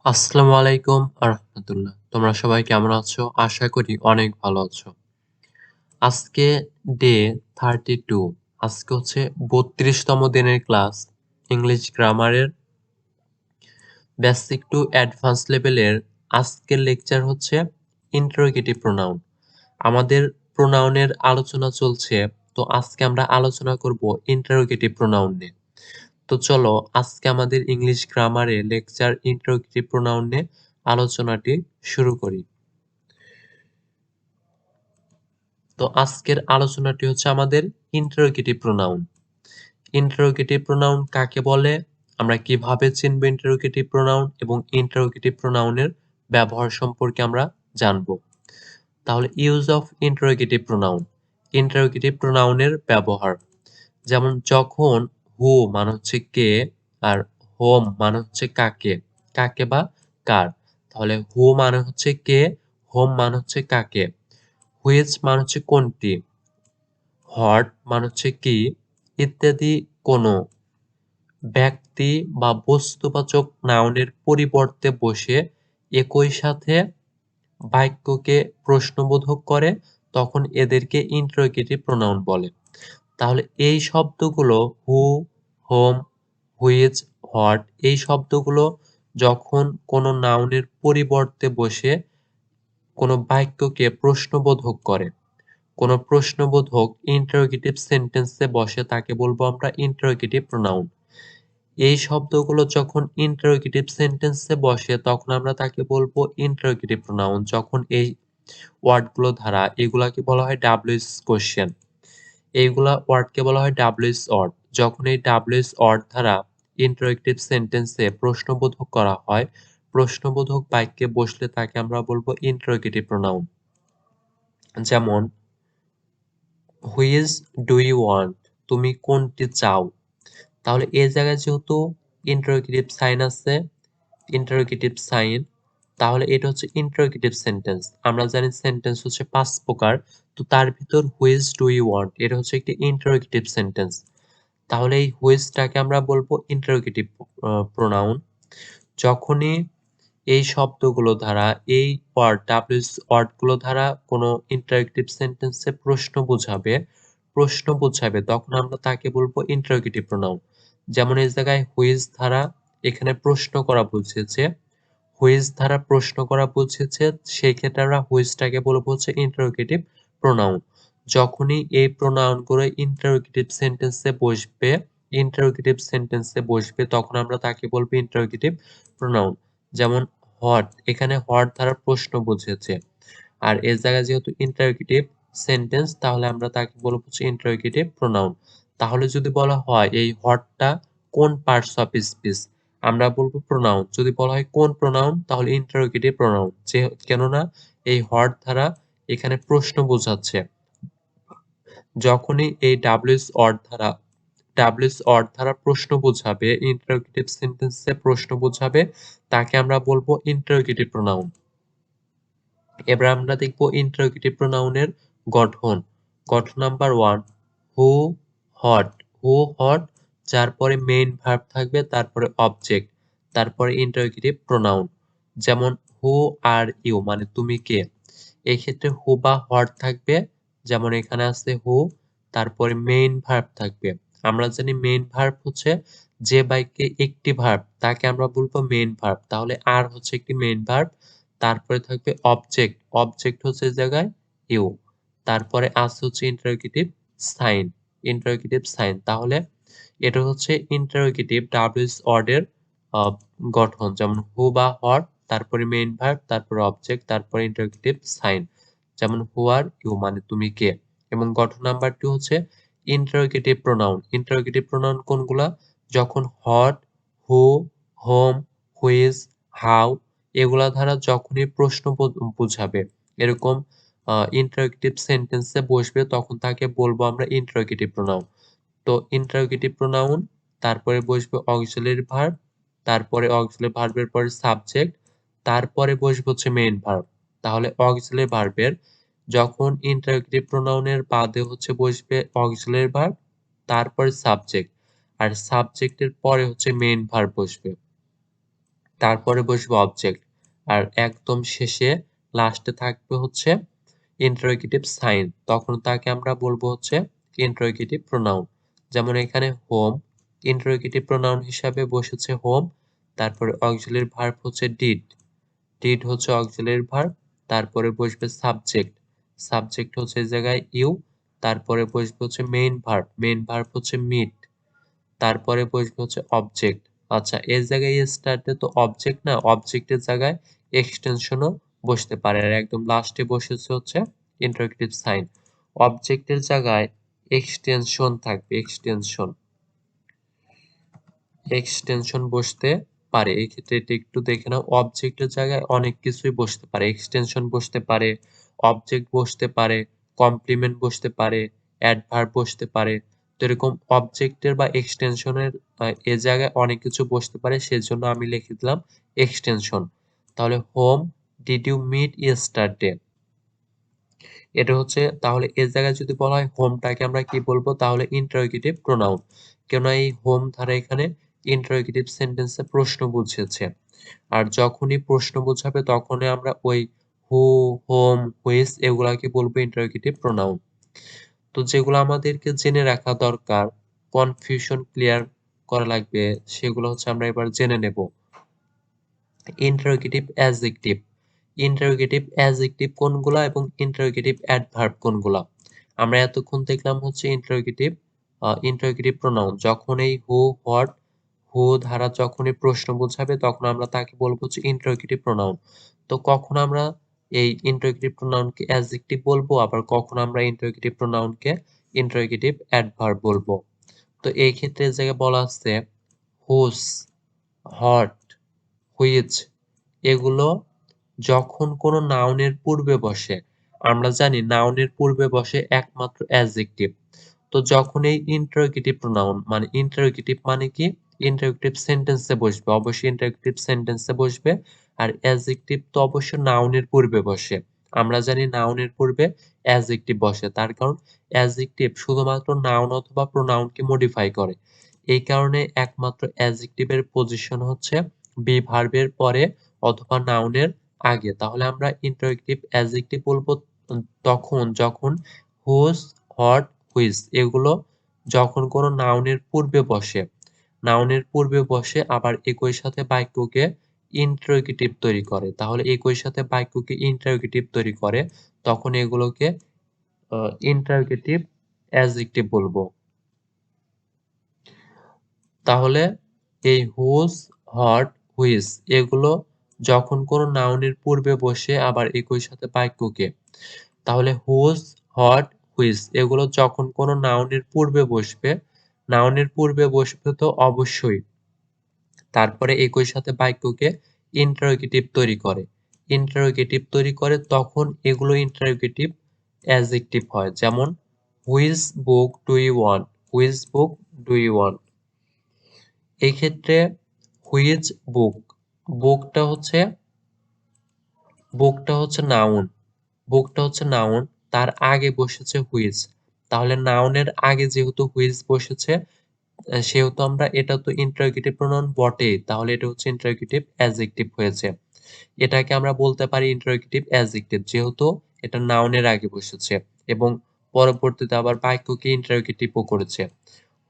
আসসালামু আলাইকুম রাহমাতুল্লাহ। তোমরা সবাই কেমন আছো? আশা করি অনেক ভালো আছো। আজকে ডে 32। আজকে হচ্ছে ৩২তম দিনের ক্লাস। ইংলিশ গ্রামারের বেসিক টু অ্যাডভান্স লেভেলের আজকের লেকচার হচ্ছে ইন্টারোগেটিভ প্রোনাউন। আমাদের প্রোনাউনের আলোচনা চলছে। তো আজকে আমরা আলোচনা করব ইন্টারোগেটিভ প্রোনাউন নিয়ে। তো চলো আজকে আমাদের ইংলিশ গ্রামারে লেকচার ইন্টারোগেটিভ প্রোনাউন নিয়ে আলোচনাটি শুরু করি। তো আজকের আলোচনাটি হচ্ছে আমাদের ইন্টারোগেটিভ প্রোনাউন। ইন্টারোগেটিভ প্রোনাউন কাকে বলে, আমরা কিভাবে চিনব ইন্টারোগেটিভ প্রোনাউন এবং ইন্টারোগেটিভ প্রোনাউনের ব্যবহার সম্পর্কে আমরা জানব। তাহলে use of interrogative pronoun. Interrogative প্রোনাউনের ব্যবহার, যেমন যখন হু মানে হচ্ছে কে আর হোম মানে হচ্ছে কাকে, কাকে বা কার। তাহলে হু মানে হচ্ছে কে, হোম মানে হচ্ছে কাকে। হুইচ মানে হচ্ছে কোনটি, হোয়াট মানে হচ্ছে কি, ইত্যাদি কোনো ব্যক্তি বা বস্তুবাচক নাউনের পরিবর্তে বসে একই সাথে বাক্যকে প্রশ্নবোধক করে, তখন এদেরকে ইন্টারোগেটিভ প্রোনাউন বলে। তাহলে এই শব্দগুলো হু, হোম, হুইচ, হোয়াট এই শব্দগুলো যখন কোনো নাউনের পরিবর্তে বসে কোনো বাক্যকে প্রশ্নবোধক করে, কোনো প্রশ্নবোধক ইন্টারোগেটিভ সেন্টেন্সে বসে তাকে বলবো আমরা ইন্টারোগেটিভ প্রোনাউন। এই শব্দগুলো যখন ইন্টারোগেটিভ সেন্টেন্সে বসে তখন আমরা তাকে বলবো ইন্টারোগেটিভ প্রোনাউন। যখন এই ওয়ার্ডগুলো দ্বারা, এগুলাকে বলা হয় ডাব্লিউএস কোয়েশ্চেন, এইগুলা ওয়ার্ডকে বলা হয় ডাব্লিউএস ওয়ার্ড। যখন এই ডাব্লিউএস ওয়ার্ড দ্বারা ইন্টারোগেটিভ সেন্টেন্সে প্রশ্নবোধক করা হয়, প্রশ্নবোধক বাক্যে বসলে তাকে আমরা বলবো ইন্টারোগেটিভ প্রোনাউন। যেমন হুইচ ডু ইউ ওয়ান্ট, তুমি কোনটি চাও। তাহলে এই জায়গায় যেহেতু ইন্টারোগেটিভ সাইন আছে, ইন্টারোগেটিভ সাইন, তাহলে এটা হচ্ছে ইন্টারোগেটিভ সেন্টেন্স। আমরা জানি সেন্টেন্স হচ্ছে ৫ প্রকার। তো তার ভিতর হুইচ ডু ইউ ওয়ান্ট এটা হচ্ছে একটি ইন্টারোগেটিভ সেন্টেন্স। তাহলে এই হুইচটাকে আমরা বলবো ইন্টারোগেটিভ প্রোনাউন। যখনই এই শব্দগুলো দ্বারা, এই ওয়ার্ড ডাব্লিউএস ওয়ার্ডগুলো দ্বারা কোনো ইন্টারোগেটিভ সেন্টেন্সে প্রশ্ন বোঝাবে তখন আমরা তাকে বলবো ইন্টারোগেটিভ প্রোনাউন। যেমন এই জায়গায় হুইচ দ্বারা এখানে প্রশ্ন করা বুঝিয়েছে, হুইচ দ্বারা প্রশ্ন করা বুঝিয়েছে, সেই ক্ষেত্রে আমরা হুইচটাকে বলবো হচ্ছে ইন্টারোগেটিভ প্রোনাউন। যখনই এই প্রোনাউনগুলো ইন্টারোগেটিভ সেন্টেন্সে বসবে তখন আমরা তাকে বলবো ইন্টারোগেটিভ প্রোনাউন। যেমন হোয়াট, এখানে হোয়াট দ্বারা প্রশ্ন বুঝিয়েছে, আর এর জায়গায় যেহেতু ইন্টারোগেটিভ সেন্টেন্স তাহলে আমরা তাকে বলবো হচ্ছে ইন্টারোগেটিভ প্রোনাউন। তাহলে যদি বলা হয় এই হোয়াটটা কোন পার্টস অফ স্পিচ, আমরা বলবো প্রোনাউন। যদি বলা হয় কোন প্রোনাউন তাহলে ইন্টারোগেটিভ প্রোনাউন, যে কেননা এই হোয়াট দ্বারা এখানে প্রশ্ন বোঝাচ্ছে। যখনই এই ডাব্লিউএস অর দ্বারা প্রশ্ন বোঝাবে, ইন্টারোগেটিভ সেন্টেন্সে প্রশ্ন বোঝাবে, তাকে আমরা বলবো ইন্টারোগেটিভ প্রোনাউন। এবার আমরা দেখব ইন্টারোগেটিভ প্রোনাউনের গঠন। গঠন নাম্বার 1, হু, হট। হু, হট, যার পরে মেইন ভার্ব থাকবে, তারপরে অবজেক্ট, তারপরে ইন্টারোগেটিভ প্রোনাউন। যেমন হু আর ইউ মানে তুমি কে, এই ক্ষেত্রে হু বা হট থাকবে। যেমন এখানে আছে হু, তারপরে মেইন ভার্ব থাকবে। আমরা জানি মেইন ভার্ব হচ্ছে যে বাক্যে একটি ভার্ব তাকে আমরা বলবো মেইন ভার্ব। তাহলে আর হচ্ছে একটি মেইন ভার্ব। তারপরে থাকবে অবজেক্ট, অবজেক্ট হচ্ছে এই জায়গায় ইউ। তারপরে আছে হচ্ছে ইন্টারোগেটিভ সাইন। তাহলে এটা হচ্ছে ইন্টারোগেটিভ ডাব্লিউএস ওয়ার্ডের গঠন। যেমন হু বা হট, তারপরে মেইন ভার্ব, তারপরে অবজেক্ট, তারপরে ইন্টারোগেটিভ সাইন। যেমন হু আর ইউ মানে তুমি কে। এবং গঠন নাম্বার 2 হচ্ছে ইন্টারোগেটিভ প্রোনাউন। ইন্টারোগেটিভ প্রোনাউন কোনগুলা, যখন hot, who, home, which, how এগুলা দ্বারা যখনই প্রশ্ন বুঝাবে, এরকম ইন্টারোগেটিভ সেন্টেন্সে বসবে তখন তাকে বলবো আমরা ইন্টারোগেটিভ প্রোনাউন। তো ইন্টারোগেটিভ প্রোনাউন, তারপরে বসবে অক্সিলারি ভার্ব, তারপরে অক্সিলারি ভার্বের পরে সাবজেক্ট, তারপরে বসবে হচ্ছে মেইন ভার্ব। তাহলে অক্সিলারি ভার্বের যখন ইন্টারোগেটিভ প্রোনাউনের বাদে হচ্ছে বসবে অক্সিলারি ভার্ব, তারপরে সাবজেক্ট, আর সাবজেক্টের পরে হচ্ছে মেইন ভার্ব বসবে। তারপরে বসবে অবজেক্ট। আর একদম শেষে লাস্টে থাকবে হচ্ছে ইন্টারোগেটিভ সাইন। তখন তাকে আমরা বলবো হচ্ছে ইন্টারোগেটিভ প্রোনাউন। যেমন এখানে হোম, ইন্টারোগেটিভ প্রোনাউন হিসাবে বসেছে হোম। তারপরে অক্সিলিয়ারি ভার্ব হচ্ছে ডিড, ডিড হচ্ছে অক্সিলিয়ারি ভার্ব। তারপরে বসবে সাবজেক্ট, সাবজেক্ট হচ্ছে এই জায়গায় ইউ। তারপরে বসবে হচ্ছে মেইন ভার্ব, মেইন ভার্ব হচ্ছে মিট। তারপরে বসবে হচ্ছে অবজেক্ট। আচ্ছা, এর জায়গায় স্টার্টে তো অবজেক্ট না, অবজেক্টের জায়গায় এক্সটেনশনও বসতে পারে। আর একদম লাস্টে বসেছে হচ্ছে ইন্টারোগেটিভ সাইন। অবজেক্টের জায়গায় এক্সটেনশন থাকবে, এক্সটেনশন, এক্সটেনশন বসতে পারে। এই ক্ষেত্রে এটা একটু দেখে নাও। অবজেক্টের জায়গায় অনেক কিছুই বসতে পারে, এক্সটেনশন বসতে পারে, অবজেক্ট বসতে পারে, কমপ্লিমেন্ট বসতে পারে, অ্যাডভার্ব বসতে পারে। তো এরকম অবজেক্টের বা এক্সটেনশনের এ জায়গায় অনেক কিছু বসতে পারে, সেজন্য আমি লিখে দিলাম এক্সটেনশন। তাহলে whom did you meet yesterday, এটা হচ্ছে। তাহলে এর জায়গায় যদি বলা হয় হোমটাকে আমরা কি বলবো, তাহলে ইন্টারোগেটিভ প্রোনাউন। কেননা এই হোম ধারা এখানে ইন্টারোগেটিভ সেন্টেন্সে প্রশ্ন বুঝিয়েছে। আর যখনই প্রশ্ন বোঝাবে তখনই আমরা ওই হু, হোম, হুইচ এগুলাকে বলবো ইন্টারোগেটিভ প্রোনাউন। তো যেগুলো আমাদেরকে জেনে রাখা দরকার, কনফিউশন ক্লিয়ার করা লাগবে, সেগুলো হচ্ছে আমরা এবার জেনে নেব। ইন্টারোগেটিভ অ্যাডজেক্টিভ, ইন্টারোগেটিভ অ্যাডজেক্টিভ কোনগুলা এবং ইন্টারোগেটিভ অ্যাডভার্ব কোনগুলা। আমরা এতক্ষণ দেখলাম হচ্ছে ইন্টারোগেটিভ প্রোনাউন। যখন এই হু, হোয়াট, হু দ্বারা যখনই প্রশ্ন বোঝাবে তখন আমরা তাকে বলবো হচ্ছে ইন্টারোগেটিভ প্রোনাউন। তো কখন আমরা এই ইন্টারোগেটিভ প্রোনাউনকে অ্যাডজেক্টিভ বলবো, আবার কখন আমরা ইন্টারোগেটিভ প্রোনাউনকে ইন্টারোগেটিভ অ্যাডভার্ব বলবো। তো এই ক্ষেত্রে এই জায়গায় বলা আছে হুস, হট, হুইচ এগুলো যখন কোনো নাউনের পূর্বে বসে, আমরা জানি নাউনের পূর্বে বসে একমাত্র অ্যাডজেক্টিভ। তো যখন এই ইন্টারোগেটিভ প্রোনাউন মানে ইন্টারোগেটিভ মানে কি, ইন্টারোগেটিভ সেন্টেন্সে বসবে, অবশ্যই ইন্টারোগেটিভ সেন্টেন্সে বসবে। আর অ্যাডজেক্টিভ তো অবশ্যই নাউনের পূর্বে বসে। আমরা জানি নাউনের পূর্বে অ্যাডজেক্টিভ বসে, তার কারণ অ্যাডজেক্টিভ শুধুমাত্র নাউন অথবা প্রোনাউনকে মডিফাই করে। এই কারণে একমাত্র অ্যাডজেক্টিভের পজিশন হচ্ছে বি ভার্বের পরে অথবা নাউনের আগে। তাহলে আমরা ইন্টারোগেটিভ অ্যাডজেক্টিভ বলবো তখন যখন হুজ, হট, হুইচ এগুলো যখন কোনো নাউনের পূর্বে বসে, নাউনের পূর্বে বসে আবার একই সাথে বাক্যকে ইন্টারোগেটিভ তৈরি করে। তাহলে একই সাথে বাক্যকে ইন্টারোগেটিভ তৈরি করে, তখন এগুলোকে ইন্টারোগেটিভ অ্যাডজেক্টিভ বলবো। তাহলে এই হুজ, হট, হুইচ এগুলো যখন কোনো নাউনের পূর্বে বসে আবার একই সাথে বাক্যকে, তাহলে হুজ, হট, হুইচ এগুলো যখন কোনো নাউনের পূর্বে বসবে, নাউনের পূর্বে বসবে তো অবশ্যই, তারপরে একই সাথে বাক্যকে ইন্টারোগেটিভ তৈরি করে, ইন্টারোগেটিভ তৈরি করে তখন এগুলো ইন্টারোগেটিভ অ্যাডজেক্টিভ হয়। যেমন which book do you want, which book do you want. এই ক্ষেত্রে হুইচ বুক, বুকটা হচ্ছে, বুকটা হচ্ছে নাউন, বুকটা হচ্ছে নাউন, তার আগে বসেছে হুইচ। তাহলে নাউনের আগে যেহেতু হুইচ বসেছে, সেহেতু আমরা এটা তো ইন্টারোগেটিভ প্রোনাউন বটেই, তাহলে এটা হচ্ছে ইন্টারোগেটিভ অ্যাডজেক্টিভ হয়েছে। এটাকে আমরা বলতে পারি ইন্টারোগেটিভ অ্যাডজেক্টিভ, যেহেতু এটা নাউনের আগে বসেছে এবং পরবর্তীতে আবার বাক্যকে ইন্টারোগেটিভও করেছে।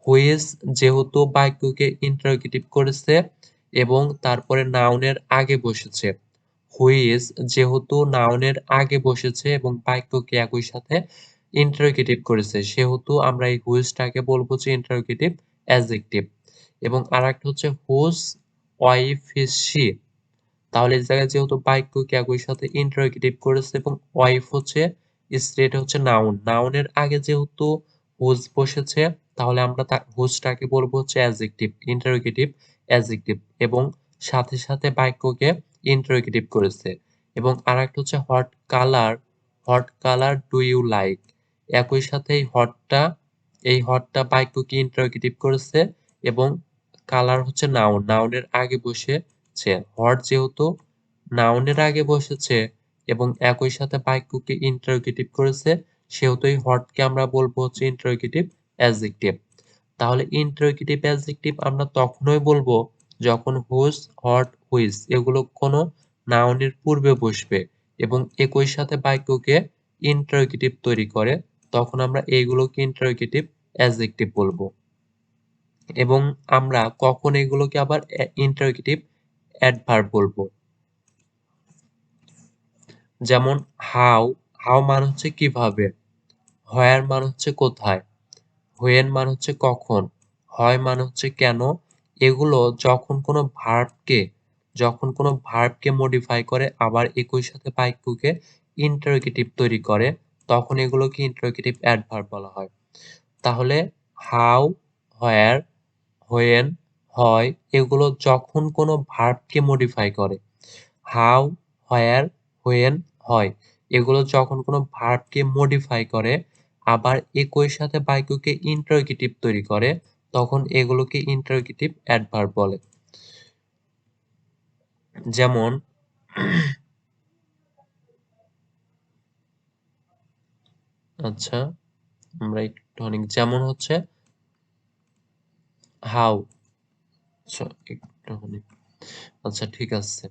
হুইচ যেহেতু বাক্যকে ইন্টারোগেটিভ করেছে এবং তারপরে নাউনের আগে বসেছে, হুইচ যেহেতু নাউনের আগে বসেছে এবং বাক্যকে একই সাথে ইন্টারোগেটিভ করেছে, সেহেতু আমরা এই হুইচটাকে বলবো যে ইন্টারোগেটিভ অ্যাডজেক্টিভ। এবং আরেকটা হচ্ছে হুজ ওয়াইফ ইজ শি, তাহলে এই জায়গায় যেহেতু বাক্যকে একই সাথে ইন্টারোগেটিভ করেছে এবং ওয়াইফ হচ্ছে স্ত্রী, এটা হচ্ছে নাউন, নাউনের আগে যেহেতু হুজ বসেছে, তাহলে আমরা হুজটাকে বলবো হচ্ছে অ্যাডজেক্টিভ, ইন্টারোগেটিভ অ্যাডজেক্টিভ এবং সাথে সাথে বাক্যকে ইন্টারোগেটিভ করেছে। এবং আরেকটা হচ্ছে what colour, what colour do you like, একই সাথে এই হটটা বাক্যকে ইন্টারোগেটিভ করেছে এবং কালার হচ্ছে নাউন, নাউনের আগে বসেছে। হট যেহেতু নাউনের আগে বসেছে এবং একই সাথে বাক্যকে ইন্টারোগেটিভ করেছে, সেহেতু এই হটকে আমরা বলবো হচ্ছে ইন্টারোগেটিভ অ্যাডজেক্টিভ। তাহলে ইন্টারোগেটিভ অ্যাডজেক্টিভ আমরা তখনই বলবো যখন হুজ, হট, হুইচ এগুলো কোনো নাউনের পূর্বে বসবে এবং একই সাথে বাক্যকে ইন্টারোগেটিভ তৈরি করে, তখন আমরা এইগুলোকে ইন্টারোগেটিভ অ্যাডজেক্টিভ বলবো। এবং আমরা কখন এগুলোকে আবার ইন্টারোগেটিভ অ্যাডভার্ব বলবো। যেমন হাউ, হাউ মানে হচ্ছে কিভাবে, হোয়ার মানে হচ্ছে কোথায়, হোয়েন মানে হচ্ছে কখন, হয় মানে হচ্ছে কেন। এগুলো যখন কোনো ভার্বকে মডিফাই করে আবার একই সাথে বাক্যকে ইন্টারোগেটিভ তৈরি করে, তখন এগুলোকে ইন্টারোগেটিভ অ্যাডভার্ব বলা হয়। তাহলে হাউ, হোয়ার, হোয়েন, হয় এগুলো যখন কোনো ভার্বকে মডিফাই করে। হাউ, হোয়ার, হোয়েন, হয় এগুলো যখন কোনো ভার্বকে মডিফাই করে আবার একই সাথে বাক্যকে ইন্টারোগেটিভ তৈরি করে, তখন এগুলোকে ইন্টারোগেটিভ অ্যাডভার্ব বলে। যেমন আচ্ছা, আমরা একটু অনেক যেমন হচ্ছে হাউ, আচ্ছা একটু অনেক, আচ্ছা ঠিক আছে।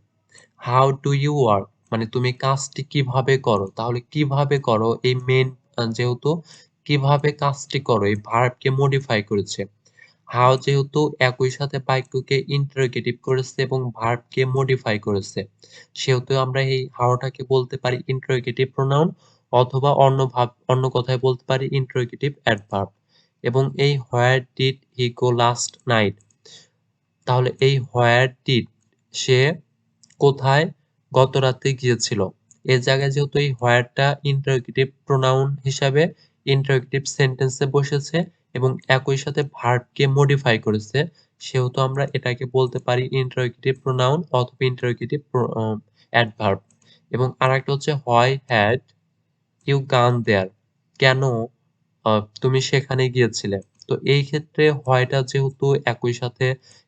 হাউ ডু ইউ ওয়ার্ক মানে তুমি কাজটি কিভাবে করো, তাহলে কিভাবে করো এই মেইন, যেহেতু কিভাবে কাজটি করো এই ভার্বকে মডিফাই করেছে। হাউ যেহেতু একই সাথে বাক্যকে ইন্টারোগেটিভ করেছে এবং ভার্বকে মডিফাই করেছে, সেহেতু আমরা এই হাউটাকে বলতে পারি ইন্টারোগেটিভ প্রোনাউন, অথবা অন্য কথায় বলতে পারি ইন্টারোগেটিভ অ্যাডভার্ব। এবং এই where did he go last night, তাহলে এই হোয়ার ডিড সে কোথায় গতরাতে গিয়েছিল, এ জায়গায় যেহেতু এই হোয়ারটা ইন্টারোগেটিভ প্রোনাউন হিসাবে ইন্টারোগেটিভ সেন্টেন্সে বসেছে এবং একই সাথে ভার্বকে মডিফাই করেছে, সেহেতু আমরা এটাকে বলতে পারি ইন্টারোগেটিভ প্রোনাউন অথবা ইন্টারোগেটিভ অ্যাডভার্ব। এবং আরেকটা হচ্ছে হোয়াই হ্যাড ইউ গান দেয়ার, কেন তুমি সেখানে গিয়েছিলে। তো এই ক্ষেত্রে হোয়াইটা যেহেতু একই সাথে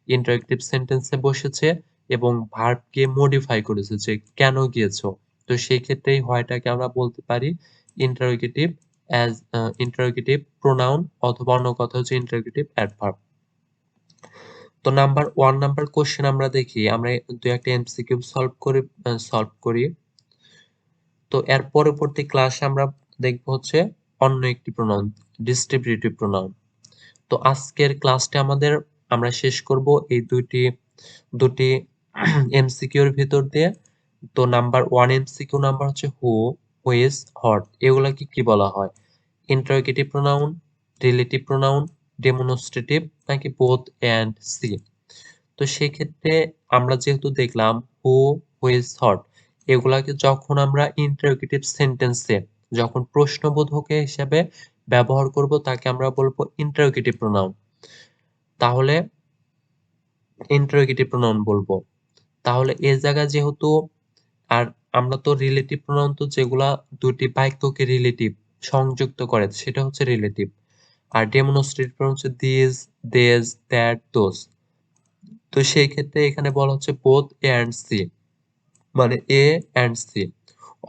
ইন্টারেক্টিভ সেন্টেন্সে বসেছে এবং ভার্বকে মডিফাই করেছে যে কেন গিয়েছো, তো সেই ক্ষেত্রে এই হোয়াইটাকে আমরা বলতে পারি ইন্টারোগেটিভ অ্যাজ ইন্টারোগেটিভ প্রোনাউন অথবা অন্য কথা হচ্ছে ইন্টারোগেটিভ অ্যাডভার্ব। তো নাম্বার কোশ্চেন আমরা দেখি, আমরা দু একটা এমসিকিউ সলভ করি। তো এর পরবর্তী ক্লাসে আমরা দেখব হচ্ছে অন্য একটি প্রোনাউন, ডিস্ট্রিবিউটিভ প্রোনাউন। তো আজকের ক্লাসটা আমরা শেষ করব এই দুটি এমসিকিউর ভিতর দিয়ে। তো নাম্বার 1 এমসিকিউ নাম্বার হচ্ছে হু, হুইজ, হট এগুলাকে কি বলা হয়? Interrogative pronoun, relative pronoun, demonstrative নাকি বোথ এন্ড সি? তো সেক্ষেত্রে আমরা যেহেতু দেখলাম হু, হুইজ, হট এগুলাকে যখন আমরা ইন্টারোগেটিভ সেন্টেন্সে যখন প্রশ্নবোধক হিসেবে ব্যবহার করব তাকে আমরা বলবো ইন্টারোগেটিভ প্রোনাউন। তাহলে ইন্টারোগেটিভ প্রোনাউন বলবো। তাহলে এ জায়গায় যেহেতু আর আমরা তো রিলেটিভ প্রোনাউন তো যেগুলা দুটি বাক্যকে রিলেটিভ সংযুক্ত করে সেটা হচ্ছে রিলেটিভ। আর ডেমনস্ট্রেটিভ প্রোনাউন হচ্ছে দিস, দেজ, দ্যাট, দোজ। তো সেই ক্ষেত্রে এখানে বলা হচ্ছে বোথ এ অ্যান্ড সি, মানে এ অ্যান্ড সি।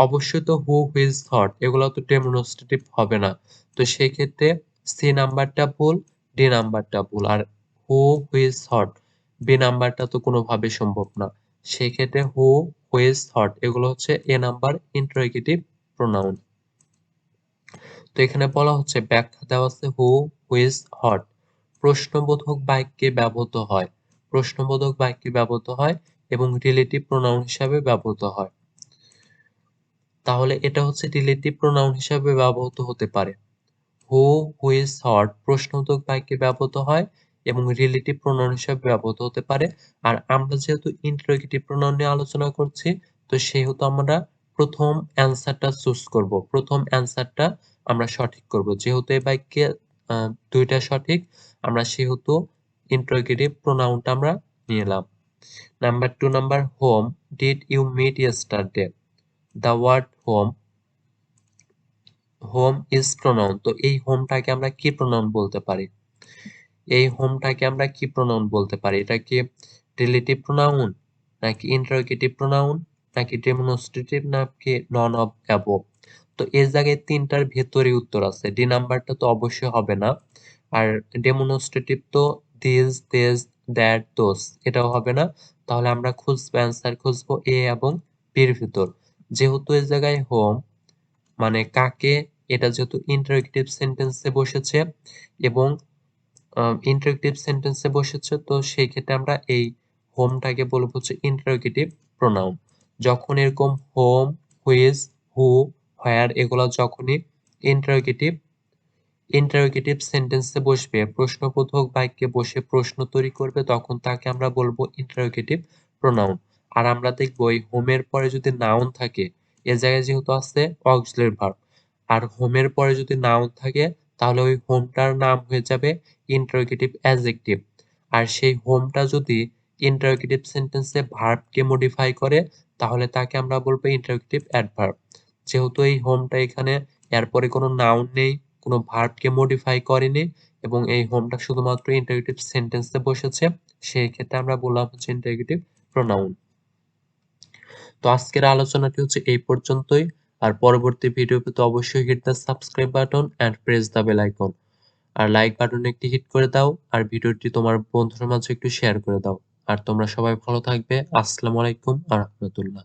অবশ্যই তো হু, হুইজ, থট এগুলো তো ডেমনস্ট্রেটিভ হবে না। তো সেই ক্ষেত্রে সি নাম্বারটা ভুল, ডি নাম্বারটা ভুল। আর হু, হুইজ, থট বি নাম্বারটা তো কোনোভাবে সম্ভব না। সেই ক্ষেত্রে হু, হুইজ, থট এগুলো হচ্ছে এ নাম্বার ইন্টারোগেটিভ প্রোনাউন। তো এখানে বলা হচ্ছে ব্যাখ্যা দেওয়া আছে হু, হুইজ, হট প্রশ্নবোধক বাক্যে ব্যবহৃত হয়, প্রশ্নবোধক বাক্যে ব্যবহৃত হয় এবং রিলেটিভ প্রোনাউন হিসাবে ব্যবহৃত হয়। তাহলে এটা হচ্ছে রিলেটিভ প্রোনাউন হিসাবে ব্যবহৃত হতে পারে। হু, হুইজ, হট প্রশ্নবোধক বাক্যে ব্যবহৃত হয় এবং রিলেটিভ প্রোনাউন হিসাবে ব্যবহৃত হতে পারে। আর আমরা যেহেতু ইন্টারোগেটিভ প্রোনাউন নিয়ে আলোচনা করছি, তো সেহেতু আমরা প্রথম অ্যান্সারটা চুজ করব। প্রথম অ্যান্সারটা আমরা সঠিক করব। যেহেতু এই বাক্যে দুইটা সঠিক, আমরা সেহেতু ইন্টারোগেটিভ প্রোনাউনটা আমরা নিয়ে এলাম। Number 2 number whom did you meet yesterday? The word whom, whom is pronoun. তো এই হোমটাকে আমরা কি প্রোনাউন বলতে পারি? এই হোমটাকে আমরা কি প্রোনাউন বলতে পারি? এটা কি রিলেটিভ প্রোনাউন নাকি ইন্টারোগেটিভ প্রোনাউন নাকি ডেমনস্ট্রেটিভ নাকি নন অফ অ্যাবভ? তো এই জায়গায় তিনটার ভেতরে উত্তর আছে। ডি নাম্বারটা তো অবশ্যই হবে না। আর ডেমনস্ট্রেটিভ তো দিস, দেজ, দ্যাট, দোজ এটাও হবে না। তাহলে আমরা খুঁজবো অ্যান্সার খুঁজবো এ এবং বির ভিতর। যেহেতু এই জায়গায় হোম মানে কাকে, এটা যেহেতু ইন্টারোগেটিভ সেন্টেন্সে বসেছে এবং ইন্টারোগেটিভ সেন্টেন্সে বসেছে, তো সেই ক্ষেত্রে আমরা এই হোমটাকে বলবো হচ্ছে ইন্টারোগেটিভ প্রোনাউন। যখন এরকম হোম, হুইচ, হু, হোয়ার এগুলা যখনই ইন্টারোগেটিভ ইন্টারোগেটিভ সেন্টেন্সে বসবে, প্রশ্নবোধক বাক্যে বসে প্রশ্ন তৈরি করবে, তখন তাকে আমরা বলবো ইন্টারোগেটিভ প্রোনাউন। আর আমরা দেখবো এই হোমের পরে যদি নাউন থাকে, এ জায়গায় যেহেতু আছে অক্সিলারি ভার্ব, আর হোমের পরে যদি নাউন থাকে তাহলে ওই হোমটার নাম হয়ে যাবে ইন্টারোগেটিভ অ্যাডজেক্টিভ। আর সেই হোমটা যদি ইন্টারোগেটিভ সেন্টেন্সে ভার্বকে মডিফাই করে তাহলে তাকে আমরা বলবো ইন্টারোগেটিভ অ্যাডভার্ব। যেহেতু এই হোমটা এখানে এরপরে কোনো নাউন নেই, কোনো ভার্বকে মডিফাই করেনি এবং এই হোমটা শুধুমাত্র ইন্টারোগেটিভ সেন্টেন্সে বসেছে, সেই ক্ষেত্রে আমরা বললাম হচ্ছে ইন্টারোগেটিভ প্রোনাউন। তো আজকের আলোচনাটি হচ্ছে এই পর্যন্তই। আর পরবর্তী ভিডিও পেতে অবশ্যই hit the subscribe button and press the bell icon. আর লাইক বাটনে একটি হিট করে দাও আর ভিডিওটি তোমার বন্ধুদের মাঝে একটু শেয়ার করে দাও। আর তোমরা সবাই ভালো থাকবে। আসসালামু আলাইকুম ওয়া রাহমাতুল্লাহ।